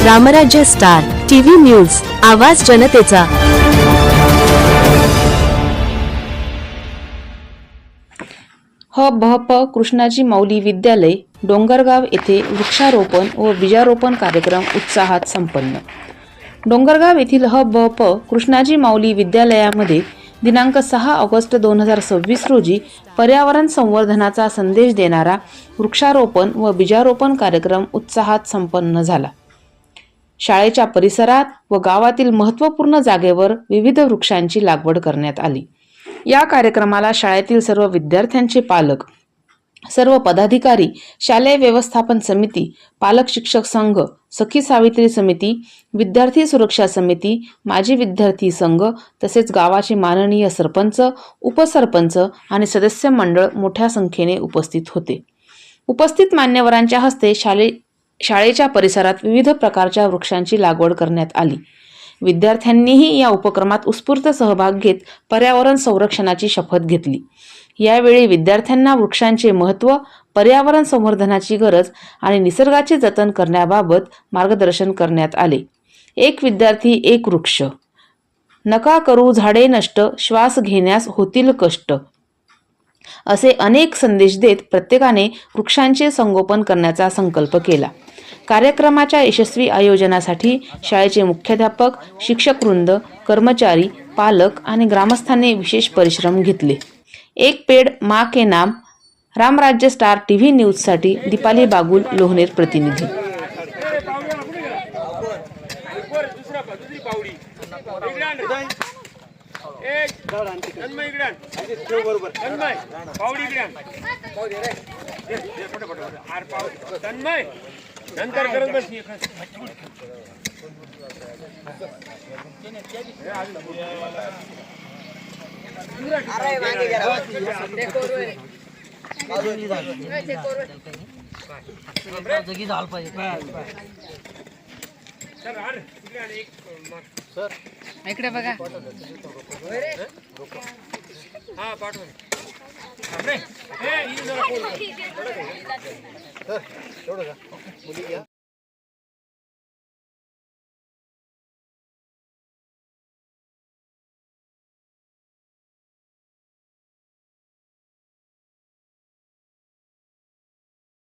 रामराज्य star TV news, आवाज जनतेचा। भ.प. कृष्णाजी माऊली विद्यालय डोंगरगाव येथे वृक्षारोपण व बीजारोपण कार्यक्रम उत्साहात संपन्न। डोंगरगाव येथील भ.प. कृष्णाजी माऊली विद्यालयामध्ये दिनांक 6 ऑगस्ट 2026 रोजी पर्यावरण संवर्धनाचा संदेश देणारा वृक्षारोपण व बीजारोपण कार्यक्रम उत्साहात संपन्न झाला। शाळेच्या परिसरात व गावातील महत्त्वपूर्ण जागेवर विविध वृक्षांची लागवड करण्यात आली। या कार्यक्रमाला शाळेतील सर्व विद्यार्थ्यांचे पालक, सर्व पदाधिकारी, शालेय व्यवस्थापन समिती, पालक शिक्षक संघ, सखी सावित्री समिती, विद्यार्थी सुरक्षा समिती, माजी विद्यार्थी संघ तसेच गावाचे माननीय सरपंच, उपसरपंच आणि सदस्य मंडळ मोठ्या संख्येने उपस्थित होते। उपस्थित मान्यवरांच्या हस्ते शाळेच्या परिसरात विविध प्रकारच्या वृक्षांची लागवड करण्यात आली। विद्यार्थ्यांनीही या उपक्रमात उत्स्फूर्त सहभाग घेत पर्यावरण संरक्षणाची शपथ घेतली। यावेळी विद्यार्थ्यांना वृक्षांचे महत्त्व, पर्यावरण संवर्धनाची गरज आणि निसर्गाचे जतन करण्याबाबत मार्गदर्शन करण्यात आले। एक विद्यार्थी एक वृक्ष, नका करू झाडे नष्ट, श्वास घेण्यास होतील कष्ट, असे अनेक संदेश देत प्रत्येकाने वृक्षांचे संगोपन करण्याचा संकल्प केला। कार्यक्रमाच्या यशस्वी आयोजनासाठी शाळेचे मुख्याध्यापक, शिक्षकवृंद, कर्मचारी, पालक आणि ग्रामस्थांनी विशेष परिश्रम घेतले। एक पेड़ माँ के नाम। रामराज्य स्टार टीव्ही न्यूजसाठी दीपाली बागुल, लोहनेर प्रतिनिधी। नंतर करत बस अरे मागे गेला जगी झाल पाहिजे सर इकडे बघा। हा पाठवून सर एवढं का मुली